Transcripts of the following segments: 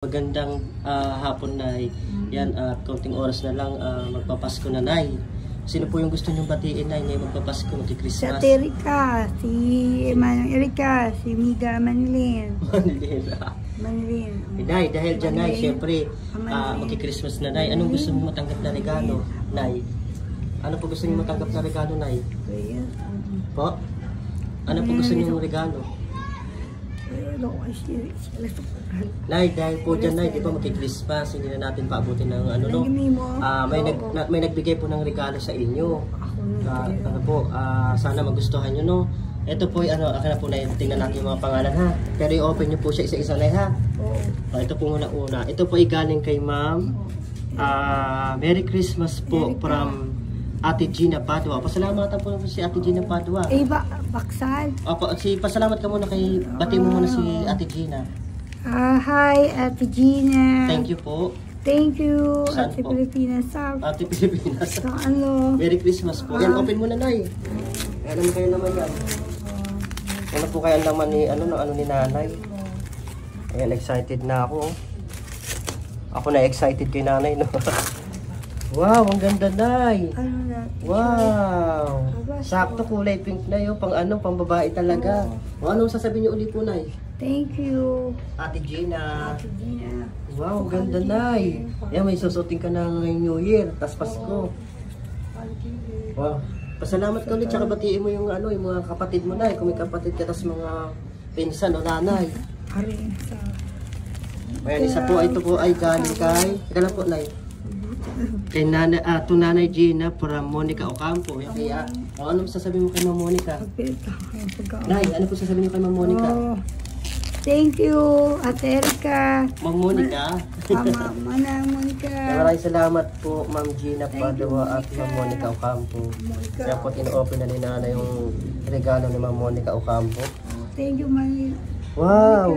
Magandang hapon, Nay. Yan, kaunting oras na lang magpapasko na, Nay. Sino po yung gusto niyong batiin, Nay, ngayong magpapasko, Si magki-Christmas? Ate Erika, si Manong Erika, si Mida Manilin. Manilin. Nay, dahil dyan, Nay, Manilin. syempre, Manilin. magki-Christmas na, Nay. Anong gusto mong matanggap na regalo, Nay? Ano po gusto niyo matanggap na regalo, Nay? Kaya, Po? Ano po gusto niyo regalo? Nay, dahil po dyan, Nay, di ba magki-Christmas, hindi na natin paabutin ng ano, no? May nagbigay po ng regalo sa inyo. Ano po, sana magustuhan nyo, no? Ito po, akin na po, Nay, tingnan natin yung mga pangalan, ha? Pero i-open nyo po siya isa-isa, Nay, ha? Ito po muna una. Ito po ay galing kay Ma'am. Merry Christmas po from Ate Gina Padua. Pasalamatan po si Ate Gina Padua. Baksan. Opo, pasalamat ka muna kay, bati mo muna si Ate Gina. Hi, Ate Gina. Thank you po. Thank you, Saan Ate po? Pilipinas. Ate Pilipinas. Sa ano? Merry Christmas po. Yan, open mo na, Nay. Alam mo kayo naman yan. Ano po kaya naman ni, ano ni nanay? Ayan, excited na ako. Ako na excited kay nanay, no? Wow, ang ganda, Nay. Ano na? Wow. Sakto, kulay pink na yun. Pang babae talaga. O, anong sasabihin niyo ulit po, Nay? Thank you, Ate Gina. Ate Gina. Wow, ang ganda, Nay. Yan, may susutin ka na ngayong New Year. Tas Pasko. Wow. Pasalamat ka ulit. Tsaka batiin mo yung, yung mga kapatid mo, Nay. Kung may kapatid ka, tas mga pinsan o nanay. Arin sa... Ayan, isa po, ito po ay galing kay... Ika lang po, Nay. Kay Nanay Gina from Monica Ocampo. Kaya, ano sasabihin mo kay Ma'am Monica? Nay, ano po sasabihin niyo kay Ma'am Monica? Thank you, Ate Erika. Ma'am Monica. Manang Monica. Maraming salamat po, Ma'am Gina Padua at Ma'am Monica Ocampo. Kaya po, ino-open na ni Nanay yung regalo ni Ma'am Monica Ocampo. Thank you, Manila. Wow!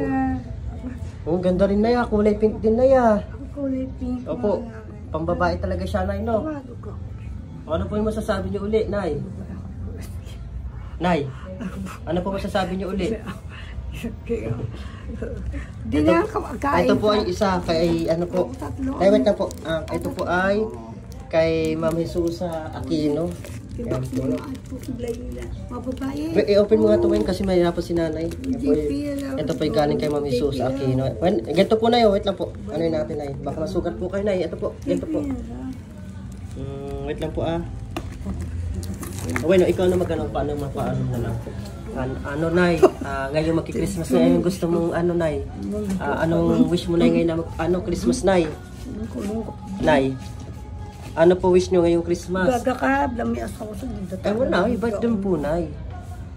Ang ganda rin, Nay. Kulay pink din, Nay. Kulay pink. Opo, pambabae talaga siya, Nay, no? Ano po yung masasabi niyo uli, Nay? Nay, ano po masasabi niyo uli? Di na kain. Ito po ay isa kay ano po. Ay, wait na po. Ito po ay kay Ma'am Jesusa Aquino. Yan po. I-open mo nga ito ngayon kasi mahirapan si nanay. Ito po ay galing kay Ma'am Jesusa Aquino. Ganito po, Nay. Wait lang po. Ano yun natin, Nay? Baka masugat po kayo, Nay. Ito po. Ito po. Wait lang po, Bueno, ikaw na magano paano na lang. Ano, Nay? Ngayon magki-Christmas na. Yung gusto mong Nay? Anong wish mo, Nay, ngayon na Christmas, Nay? Nay? Ano po wish nyo ngayong Christmas? Gagakab, lami asaw sa dito. Wala, iba dun po, Nay.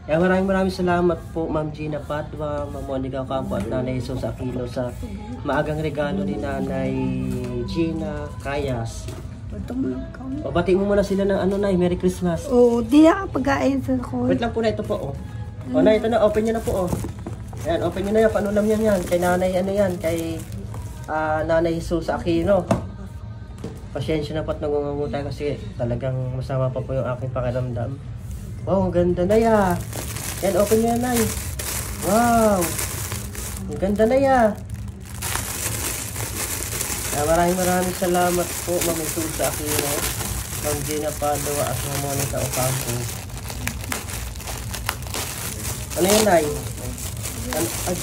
Maraming salamat po, Ma'am Gina Padua, Ma'am Monica Ocampo at Nanay Jesus Aquino sa maagang regalo ni Nanay Gina Kayas. Pabati mo muna sila ng Nay, Merry Christmas. Oo, di na pagkain sa ko. Wait lang po, Nay, ito po, Nay, ito na, open nyo na po, Ayan, open nyo na yan, panulam yan, kay Nanay, kay Nanay Jesus Aquino. Pasyensya na po't nangungutay kasi talagang masama pa po yung aking pakiramdam. Wow, ang ganda, Nay, Yan, open nyo yan, Nay. Wow, ang ganda, Nay, Maraming salamat po, Ma'am Jesusa Aquino, Ma'am Gina Padua at Ma'am Monica Ocampo. Ano yan, Nay?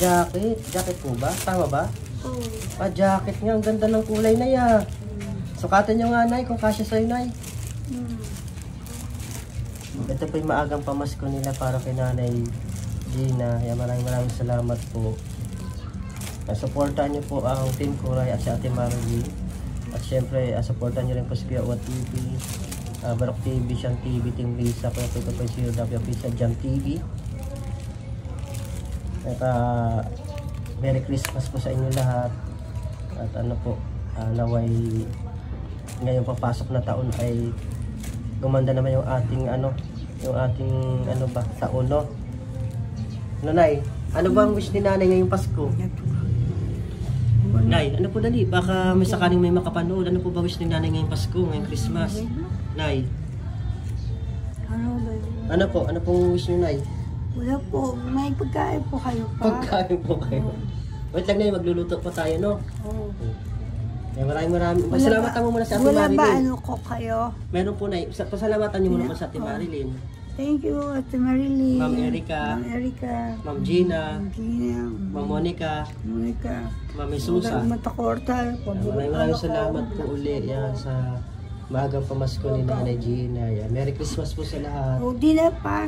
Jacket? Jacket po ba? Tama ba? Jacket nga. Ang ganda ng kulay, Nay, Sukatan nyo nga, Nay, kung kasya sa'yo, Nay. Ito po yung maagang pamasko nila para kay Nanay Gina. Maraming salamat po. Supportan niyo po ang Team Kuray at si Ate Margie. At syempre, supportan niyo rin po si Kuya Uwat TV, Barok TV, Sian TV, Team Lisa, Kuya Tuto po si W Official Jam TV. At Merry Christmas po sa inyo lahat. At naway ngayong papasok na taon ay gumanda naman yung ating taon, no? Nanay, ano ba ang wish ni Nanay ngayong Pasko? Nay, ano po dali? Baka may sakaling may makapanood. Ano po ba wish ni Nanay ngayong Pasko, ngayong Christmas? Nay? Ano po? Ano pong wish ni Nay? Wala po, may pagkain po kayo pa. Pagkain po kayo. Wait lang na magluluto po tayo, no? Oo. Maraming. Pasalamatan mo muna sa Ate Wala Marilyn. ba ano ko kayo? Meron po na. Pasalamatan niyo muna po sa Ate Marilyn. Thank you, Ate Marilyn. Ma'am Erica. Ma'am Erica. Ma'am Gina. Ma'am Gina. Ma'am Monica. Monica. Ma'am Susa. Matakorta. Maraming salamat po uli yan sa maagang pamasko ni Nanay Gina. Yan. Merry Christmas po sa lahat. O, di na pa.